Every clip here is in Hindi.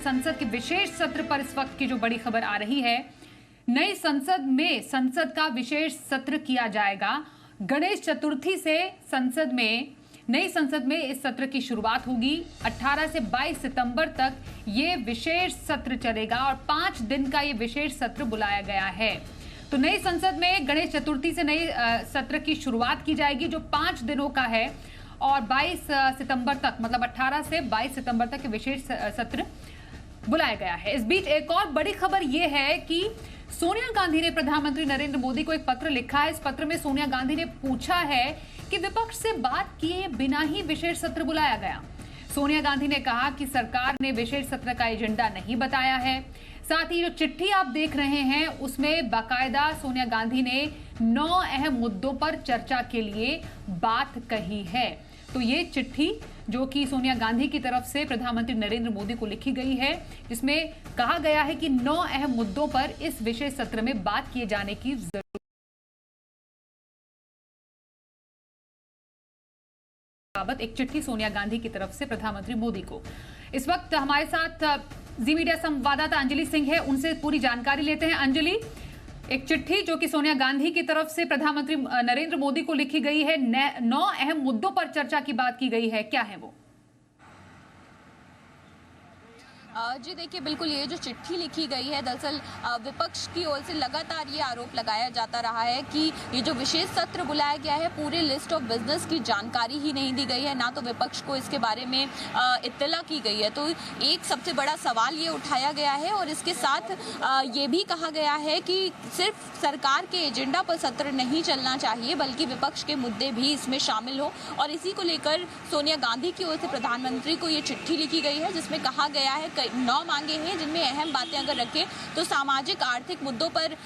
संसद के विशेष सत्र पर इस वक्त की जो बड़ी खबर आ रही है, नई संसद में संसद का विशेष सत्र किया जाएगा। गणेश चतुर्थी से नई संसद में इस सत्र की शुरुआत होगी। 18 से 22 सितंबर तक ये विशेष सत्र चलेगा और 5 दिन का ये विशेष सत्र बुलाया गया है। तो नई संसद में गणेश चतुर्थी से नए सत्र की शुरुआत की जाएगी जो 5 दिनों का है और 22 सितंबर तक, मतलब 18 से 22 सितंबर तक विशेष सत्र बुलाया गया है। इस बीच एक और बड़ी खबर यह है कि सोनिया गांधी ने प्रधानमंत्री नरेंद्र मोदी को एक पत्र लिखा है। इस पत्र में सोनिया गांधी ने पूछा है कि विपक्ष से बात किए बिना ही विशेष सत्र बुलाया गया। सोनिया गांधी ने कहा कि सरकार ने विशेष सत्र का एजेंडा नहीं बताया है। साथ ही जो चिट्ठी आप देख रहे हैं उसमें बाकायदा सोनिया गांधी ने 9 अहम मुद्दों पर चर्चा के लिए बात कही है। तो ये चिट्ठी जो कि सोनिया गांधी की तरफ से प्रधानमंत्री नरेंद्र मोदी को लिखी गई है, जिसमें कहा गया है कि 9 अहम मुद्दों पर इस विशेष सत्र में बात किए जाने की जरूरत। बाबत एक चिट्ठी सोनिया गांधी की तरफ से प्रधानमंत्री मोदी को। इस वक्त हमारे साथ जी मीडिया संवाददाता अंजलि सिंह है, उनसे पूरी जानकारी लेते हैं। अंजलि, एक चिट्ठी जो कि सोनिया गांधी की तरफ से प्रधानमंत्री नरेंद्र मोदी को लिखी गई है, 9 अहम मुद्दों पर चर्चा की बात की गई है, क्या है वो? जी देखिए, बिल्कुल ये जो चिट्ठी लिखी गई है, दरअसल विपक्ष की ओर से लगातार ये आरोप लगाया जाता रहा है कि ये जो विशेष सत्र बुलाया गया है, पूरे लिस्ट ऑफ बिजनेस की जानकारी ही नहीं दी गई है, ना तो विपक्ष को इसके बारे में इत्तला की गई है। तो एक सबसे बड़ा सवाल ये उठाया गया है और इसके साथ ये भी कहा गया है कि सिर्फ सरकार के एजेंडा पर सत्र नहीं चलना चाहिए, बल्कि विपक्ष के मुद्दे भी इसमें शामिल हो। और इसी को लेकर सोनिया गांधी की ओर से प्रधानमंत्री को ये चिट्ठी लिखी गई है, जिसमें कहा गया है 9 मांगे हैं, जिनमें अहम बातें अगर रखें तो सामाजिक आर्थिक मुद्दों पर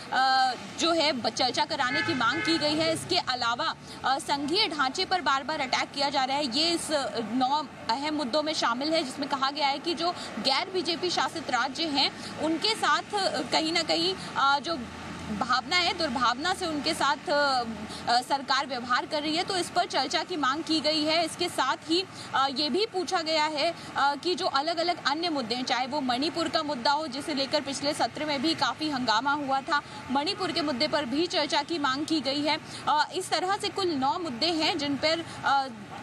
जो है चर्चा कराने की मांग की गई है। इसके अलावा संघीय ढांचे पर बार बार अटैक किया जा रहा है, ये इस 9 अहम मुद्दों में शामिल है, जिसमें कहा गया है कि जो गैर बीजेपी शासित राज्य हैं उनके साथ कहीं ना कहीं जो भावना है, दुर्भावना से उनके साथ सरकार व्यवहार कर रही है, तो इस पर चर्चा की मांग की गई है। इसके साथ ही ये भी पूछा गया है कि जो अलग अलग अन्य मुद्दे हैं, चाहे वो मणिपुर का मुद्दा हो, जिसे लेकर पिछले सत्र में भी काफ़ी हंगामा हुआ था, मणिपुर के मुद्दे पर भी चर्चा की मांग की गई है। इस तरह से कुल 9 मुद्दे हैं जिन पर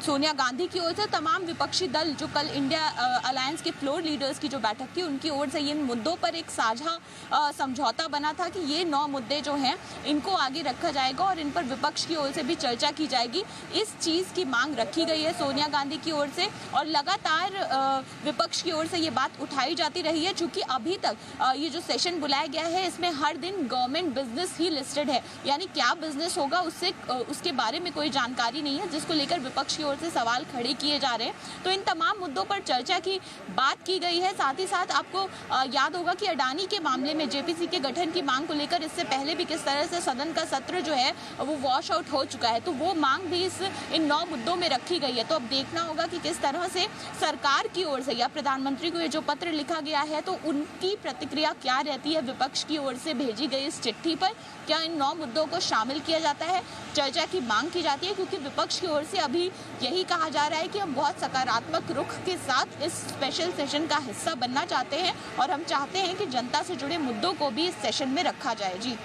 सोनिया गांधी की ओर से तमाम विपक्षी दल, जो कल इंडिया अलायंस के फ्लोर लीडर्स की जो बैठक थी, उनकी ओर से इन मुद्दों पर एक साझा समझौता बना था कि ये 9 मुद्दे जो हैं इनको आगे रखा जाएगा और इन पर विपक्ष की ओर से भी चर्चा की जाएगी। इस चीज़ की मांग रखी गई है सोनिया गांधी की ओर से और लगातार विपक्ष की ओर से ये बात उठाई जाती रही है। चूँकि अभी तक ये जो सेशन बुलाया गया है, इसमें हर दिन गवर्नमेंट बिजनेस ही लिस्टेड है, यानी क्या बिजनेस होगा उसके बारे में कोई जानकारी नहीं है, जिसको लेकर विपक्ष की ओर से सवाल खड़े किए जा रहे हैं। तो इन तमाम मुद्दों पर चर्चा की बात की गई है। साथ ही साथ आपको याद होगा कि अडानी के मामले में जेपीसी के गठन की मांग को लेकर इससे पहले भी किस तरह से सदन का सत्र जो है वो वॉश आउट हो चुका है, तो वो मांग भी इन 9 मुद्दों में रखी गई है। तो अब देखना होगा कि किस तरह से सरकार की ओर से या प्रधानमंत्री को ये जो पत्र लिखा गया है, तो उनकी प्रतिक्रिया क्या रहती है विपक्ष की ओर से भेजी गई इस चिट्ठी पर। क्या इन 9 मुद्दों को शामिल किया जाता है, चर्चा की मांग की जाती है, क्योंकि विपक्ष की ओर से अभी यही कहा जा रहा है कि हम बहुत सकारात्मक रुख के साथ इस स्पेशल सेशन का हिस्सा बनना चाहते हैं और हम चाहते हैं कि जनता से जुड़े मुद्दों को भी इस सेशन में रखा जाए। जी।